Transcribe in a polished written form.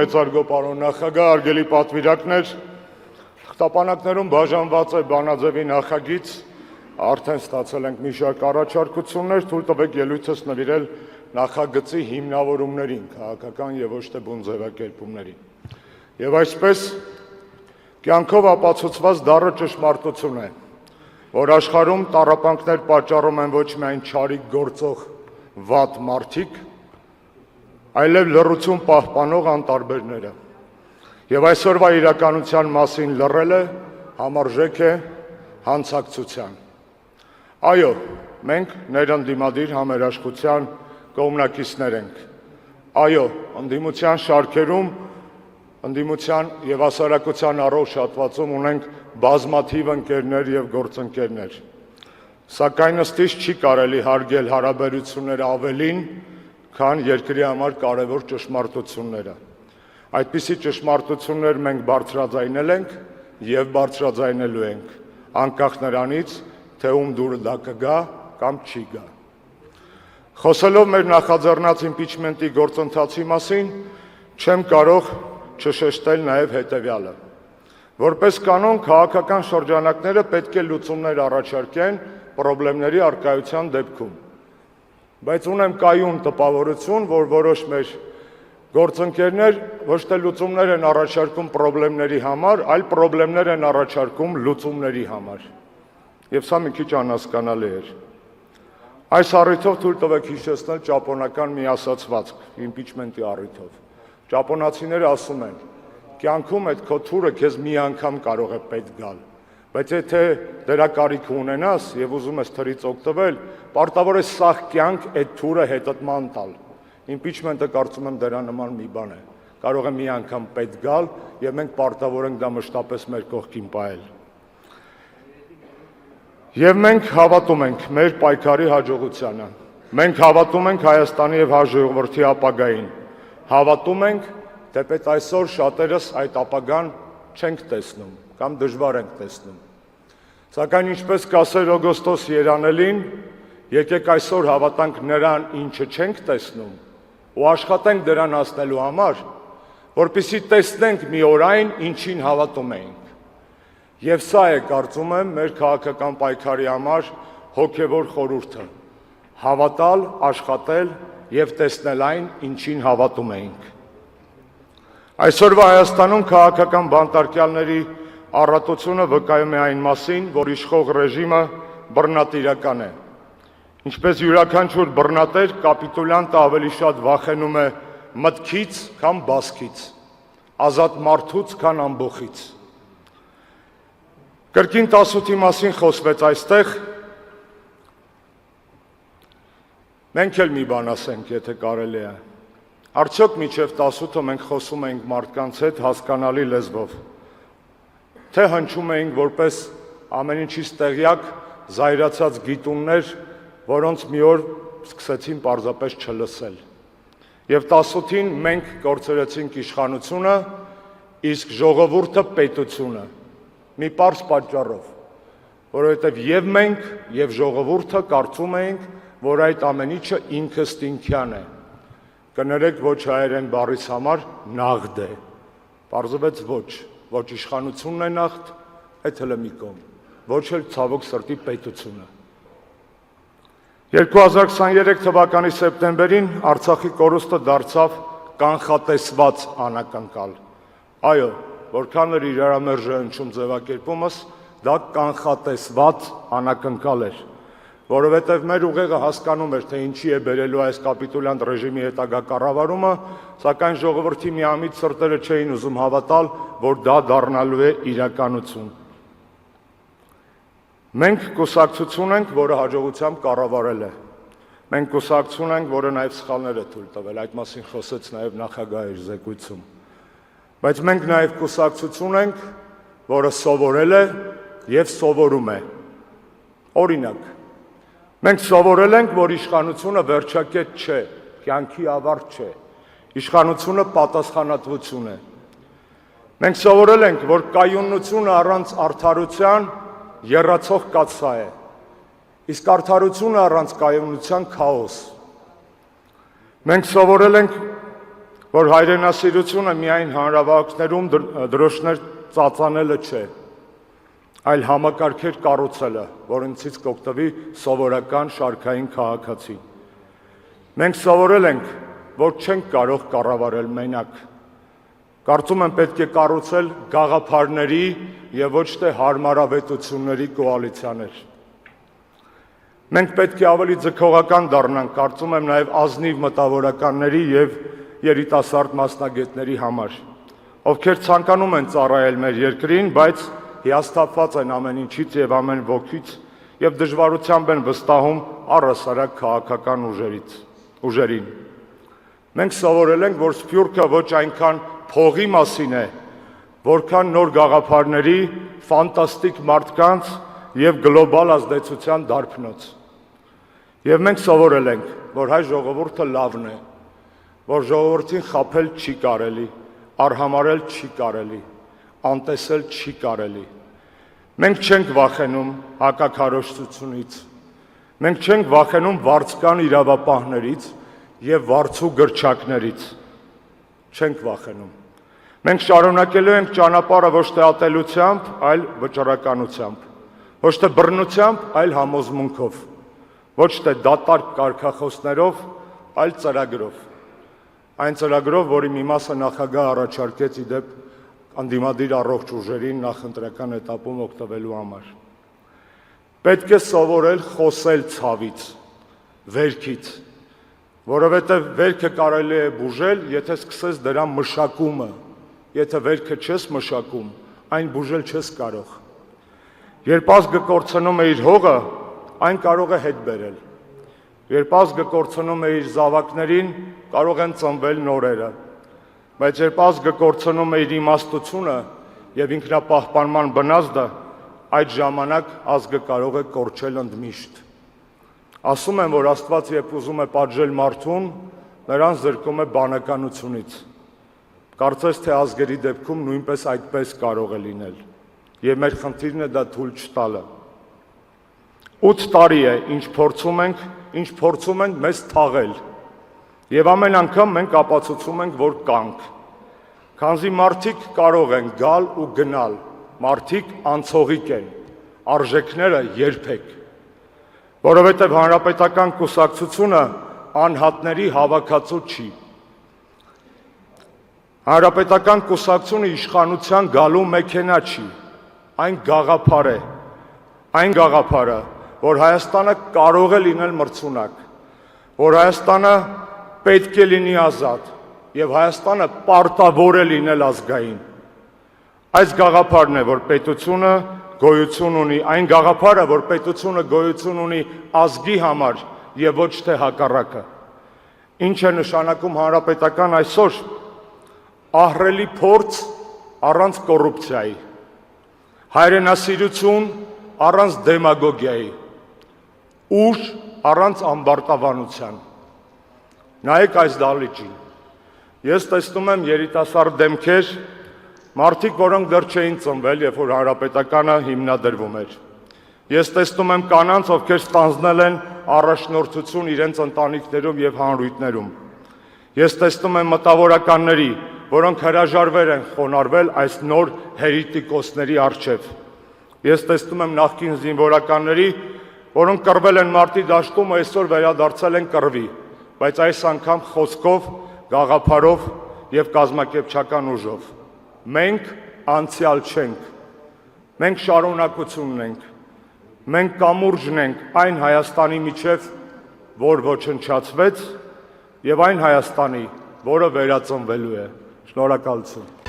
Մեծարգո պարոն նախագահ, արգելի պատվիրակներ, խտապանակներում բաժանված է բանաձևի նախագիծ, արդեն ստացել ենք մի շարք առաջարկություններ, թույլ տվեք ելույթս նվիրել նախագծի հիմնավորումներին, քաղաքական եւ ոչ թե բուն ձևակերպումներին։ Եվ այսպես կյանքով ապացուցված դառը ճշմարտություն է, որ աշխարհում տառապանքներ պատճառում են ոչ միայն չարիք գործող վատ մարդիկ, այլև լռություն պահպանող անտարբերները։ Եվ այսօրվա իրականության մասին լռելը համարժեք է հանցակցության։ Այո, մենք ներընդդիմադիր համերաշխության կողմնակիցներ ենք։ Այո, ընդդիմության շարքերում, ընդդիմության եւ հասարակության առողջ հատվածում ունենք բազմաթիվ ընկերներ եւ գործընկերներ։ Սակայն ըստիս չի կարելի հարգել հարաբերությունները ավելին, քան երկրի համար կարևոր ճշմարտությունները։ Այդպիսի ճշմարտություններ մենք բարձրաձայնել ենք եւ բարձրաձայնելու ենք, անկախ նրանից, թե ում դուրը դա կգա կամ չի գա։ Խոսելով մեր նախաձեռնած իմպիչմենտի գործընթացի մասին, չեմ կարող չշեշտել նաեւ հետեւյալը։ Որպես կանոն, քաղաքական շրջանակները պետք է լուծումներ առաջարկեն խնդիրների առկայության դեպքում։ Բայց ունեմ կայուն տպավորություն, որ որոշ մեր գործընկերներ ոչ թե լուծումներ են առաջարկում խնդիրների համար, այլ խնդիրներ են առաջարկում լուծումների համար։ Եվ սա մի քիչ անհասկանալի էր։ Այս առիթով թույլ տվեք հիշեցնել ճապոնական մի ասացվածք, իմպիչմենտի առիթով։ Ճապոնացիները ասում են. կյանքում այդ քո թուրը քեզ մի անգամ կարող է պետք գալ, բայց եթե դրա կարիքը ունենաս եւ ուզում ես թրից օգտվել, պարտավոր է սաղ կյանք այդ թուրը հետըտման տալ։ Իմպիչմենտը կարծում եմ դրա նման մի բան է։ Կարող է մի անգամ պետք գալ եւ մենք պարտավոր ենք դա մշտապես մեր կողքին պահել։ Եվ մենք հավատում ենք մեր պայքարի հաջողությանը։ Մենք հավատում ենք Հայաստանի եւ հայ ժողովրդի ապագային։ Հավատում ենք, թեպետ այսօր շատերս այդ ապագան չենք տեսնում կամ դժվար ենք տեսնում։ Սակայն ինչպես կասեր Օգոստոս Երանելին, եկեք այսօր հավատանք նրան, ինչը չենք տեսնում, ու աշխատենք դրան հասնելու համար, որպեսզի տեսնենք մի օր այն, ինչին հավատում էինք։ Եվ սա է, կարծում եմ, մեր քաղաքական պայքարի համար հոգևոր խորհուրդը՝ հավատալ, աշխատել եւ տեսնել այն, ինչին հավատում էինք։ Այսօրվա Հայաստանում քաղաքական բանտարկյալների առատությունը վկայում է այն մասին, որ իշխող ռեժիմը բռնատիրական է։ Ինչպես յուրաքանչյուր բռնատեր, կապիտուլյանտը ավելի շատ վախենում է մտքից, քան բասքից, ազատ մարդուց, քան ամբոխից։ Կրկին 18-ի մասին խոսվեց այստեղ, մենք էլ մի բան ասենք, եթե կարելի է։ Արդյոք մինչև 18-ը մենք խոսում էինք մարդկանց հետ հասկանալի լեզվով, թե հնչում էինք որպես ամեն ինչից տեղյակ զայրացած գիտուններ, որոնց մի օր սկսեցին պարզապես չլսել։ Եվ 18-ին մենք կորցրեցինք իշխանությունը, իսկ ժողովուրդը պետությունը, մի պարզ պատճառով, որովհետև եւ մենք, եւ ժողովուրդը կարծում էինք, որ այդ ամեն ինչը ինքըստինքյան է։ Կներեք ոչ հայերեն բառից համար նաղդ է, պարզվեց ոչ իշխանությունն է նաղդ, այդ հələ մի կողմ, ոչ էլ ցավոք սրտի պետությունը։ 2023 թվականի սեպտեմբերին Արցախի կորուստը դարձավ կանխատեսված անակնկալ։ Այո, որքան էր իրարամերժ հնչում ձևակերպումս, դա կանխատեսված անակնկալ էր, որովհետև մեր ուղեղը հասկանում էր, թե ինչի է բերելու այս կապիտուլյանտ ռեժիմի հետագա կառավարումը, սակայն ժողովրդի միամիտ սրտերը չէին ուզում հավատալ, որ դա դառնալու է իրականություն։ Մենք կուսակցություն ենք, որը հաջողությամբ կառավարել է։ Մենք կուսակցություն ենք, որը նաև սխալներ է թույլ տվել, այդ մասին խոսեց նաև նախագահը իր զեկույցում։ Բայց մենք նաև կուսակցություն ենք, որը սովորել է եւ սովորում է։ Օրինակ, մենք սովորել ենք, որ իշխանությունը վերջակետ չէ, կյանքի ավարտ չէ, իշխանությունը պատասխանատվություն է։ Մենք սովորել ենք, որ կայունությունը առանց արդարության եռացող կաթսա է, իսկ արդարությունը առանց կայունության քաոս։ Մենք սովորել ենք, որ հայրենասիրությունը միայն հանրավարակներում դրոշներ ծածանելը չէ, այլ համակարգեր կառուցելը, որոնցից կօգտվի սովորական շարքային քաղաքացի։ Մենք սովորել ենք, որ չենք կարող կառավարել մենակ։ Կարծում եմ պետք է կառուցել գաղափարների եւ ոչ թե հարմարավետությունների կոալիցիաներ։ Մենք պետք է ավելի ձգողական դառնանք, կարծում եմ նաեւ ազնիվ մտավորականների եւ երիտասարդ մասնագետների համար, ովքեր ցանկանում են ծառայել մեր երկրին, բայց հիասթափված են ամեն ինչից եւ ամեն ոգուց եւ դժվարությամբ են վստահում առհասարակ քաղաքական ուժերին։ Մենք սովորել ենք, որ Սփյուռքը ոչ այնքան փողի մասին է, որքան նոր գաղափարների, ֆանտաստիկ մարդկանց եւ գլոբալ ազդեցության դարբնոց։ Եվ մենք սովորել ենք, որ հայ ժողովուրդը լավն է, որ ժողովրդին խաբել չի կարելի, արհամարել չի կարելի, անտեսել չի կարելի։ Մենք չենք վախենում հակաքարոզչությունից, մենք չենք վախենում վարձկան իրավապահներից եւ վարձու գրչակներից, չենք վախենում։ Մենք շարունակելու ենք ճանապարհը ոչ թե ատելությամբ, այլ վճռականությամբ, ոչ թե բռնությամբ, այլ համոզմունքով, ոչ թե դատարկ կարգախոսներով, այլ ծրագրով։ Այն ծրագրով, որի մի մասը նախագահ առաջարկեց իդեպ անդիմադիր առողջ ուժերին նախընտրական էտապում օգտվելու համար։ Պետք է սովորել խոսել ցավից, վերքից, որովհետև վերքը կարելի է բուժել, եթե սկսես դրա մշակումը, եթե վերքը չես մշակում, այն բուժել չես կարող։ Երբ ազգը կորցնում է իր հողը, այն կարող է հետ բերել։ Երբ ազգը կորցնում է իր զավակներին, կարող են ծնվել նորերը, բայց երբ ազգը կորցնում է իր իմաստությունը եւ ինքնապահպանման բնազդը, այդ ժամանակ ազգը կարող է կորչել ընդմիշտ։ Ասում են, որ Աստված երբ ուզում է պատժել մարդուն, նրան զրկում է բանականությունից։ Կարծես թե ազգերի դեպքում նույնպես այդպես կարող է լինել, եւ մեր խնդիրն է դա թույլ չտալը։ 8 տարի է, ինչ փորձում են մեզ թաղել, եւ ամեն անգամ մենք ապացուցում ենք, որ կանք, քանզի մարդիկ կարող են գալ ու գնալ, մարդիկ անցողիկ են, արժեքները երբեք, որովհետև հանրապետական կուսակցությունը անհատների հավաքածու չի։ Հանրապետական կուսակցությունը իշխանության գալու մեքենա չի, այն գաղափար է, այն գաղափարը, որ Հայաստանը կարող է լինել մրցունակ, որ Հայաստանը պետք է լինի ազատ եւ Հայաստանը պարտավոր է լինել ազգային։ Այս գաղափարն է, որ պետությունը գոյություն ունի, այն գաղափարը, որ պետությունը գոյություն ունի ազգի համար եւ ոչ թե հակառակը։ Ինչ է նշանակում հանրապետական այսօր։ Ահռելի փորձ առանց կոռուպցիայի, հայրենասիրություն առանց դեմագոգիայի, ուժ առանց ամբարտավանության։ Նայեք այս դահլիճին։ Ես տեսնում եմ երիտասարդ դեմքեր, մարդիկ, որոնք դեռ չէին ծնվել, երբ որ հանրապետականը հիմնադրվում էր։ Ես տեսնում եմ կանանց, ովքեր ստանձնել են առաջնորդություն իրենց ընտանիքներում եւ հանրույթներում։ Ես տեսնում եմ մտավորականների, որոնք հրաժարվել են խոնարհվել այս նոր հերիտիկոսների առջև։ Ես տեսնում եմ նախկին զինվորականների, որոնք կռվել են մարտի դաշտում ու այսօր վերադարձել են կռվի, բայց այս անգամ խոսքով, գաղափարով եւ կազմակերպչական ուժով։ Մենք անցյալ չենք, մենք շարունակությունն ենք, մենք կամուրջն ենք այն Հայաստանի միջև, որ ոչնչացվեց, եւ այն Հայաստանի, որը վերածնվելու է։ Շնորհակալություն։